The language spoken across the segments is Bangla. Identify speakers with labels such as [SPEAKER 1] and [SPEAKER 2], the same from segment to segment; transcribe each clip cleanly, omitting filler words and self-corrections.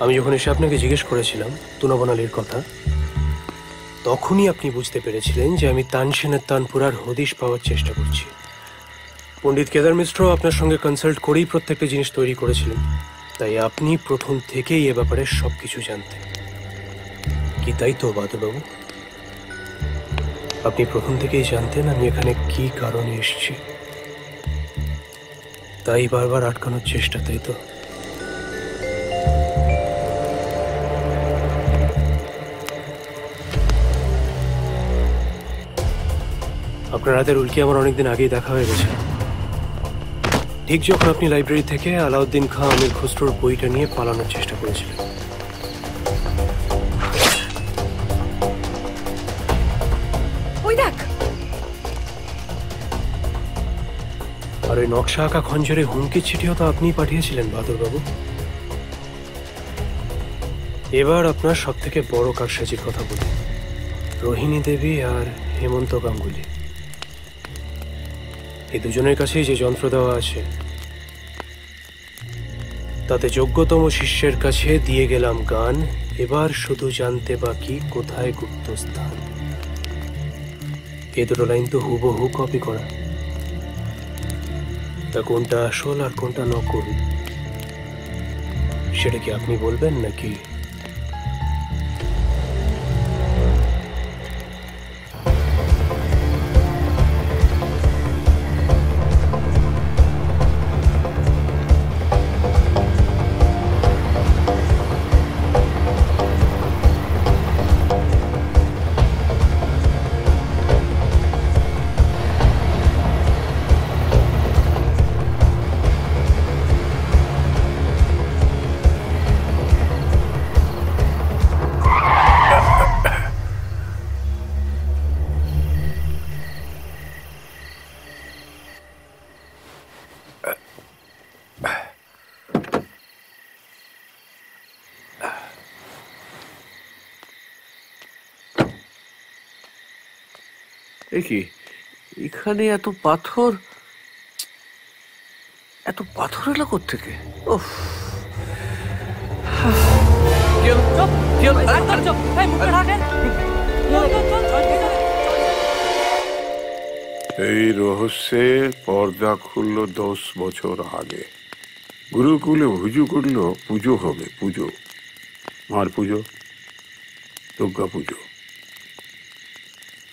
[SPEAKER 1] আমি যখন এসে আপনাকে জিজ্ঞেস করেছিলাম তুনাবনালির কথা, তখনই আপনি বুঝতে পেরেছিলেন যে আমি তানসেনের তানপুরার হদিশ পাওয়ার চেষ্টা করছি। পণ্ডিত কেদার মিশ্র আপনার সঙ্গে কনসাল্ট করেই প্রত্যেকটা জিনিস তৈরি করেছিলেন, তাই আপনি প্রথম থেকেই এ ব্যাপারে সবকিছু জানতেন। কি তাই তো বাদুবাবু? আপনি প্রথম থেকেই জানতেন আমি এখানে কি কারণে এসেছি, তাই বারবার আটকানোর চেষ্টা, তাই তো? আপনার হাতের উল্কি আমার অনেকদিন আগেই দেখা হয়ে গেছে। ঠিক যখন আপনি লাইব্রেরি থেকে আলাউদ্দিন খাঁ আমির খুসরোর বইটা নিয়ে পালানোর চেষ্টা করেছিলেন।
[SPEAKER 2] ওই দেখ।
[SPEAKER 1] আর ওই নকশা আঁকা খঞ্জরে হুমকির চিঠিও তো আপনিই পাঠিয়েছিলেন বাদুরবাবু। এবার আপনার সব থেকে বড় কারসাজির কথা বলি, রোহিণী দেবী আর হেমন্ত গাঙ্গুলি, এই দুজনের কাছেই যে যন্ত্র দেওয়া আছে, তাতে যোগ্যতম শিষ্যের কাছে দিয়ে গেলাম গান। এবার শুধু জানতে বাকি কোথায় গুপ্ত স্থান। এ দুটো লাইন তো হুবহু কপি করা, তা কোনটা আসল আর কোনটা নকল সেটা কি আপনি বলবেন নাকি?
[SPEAKER 3] কি এখানে এত পাথর এলো কোত্থেকে? ওফ,
[SPEAKER 4] এই রহস্যের পর্দা খুলল 10 বছর আগে। গুরুকুলে হুজু করল পুজো হবে, পুজো, মার পুজো, দুর্গা পুজো।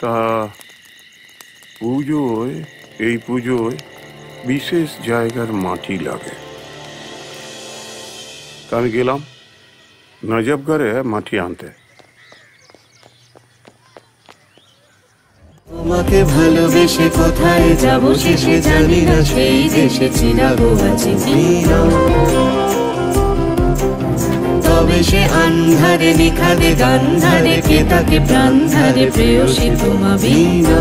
[SPEAKER 4] তা পুজোয়, এই পুজোয় বিশেষ জায়গার মাটি লাগে। তা আমি গেলাম নজবগড়ে মাটি আনতে।
[SPEAKER 5] তোমাকে ভালোবেসে কোথায় যাব শেষে জানি না, সেই দেশে চিনাবো আছে বিনা। তবে সে আন্ধারে নিখাদে গান্ধারে কে তাকে প্রাণ ধারে প্রেয়সী তোমা বিনা।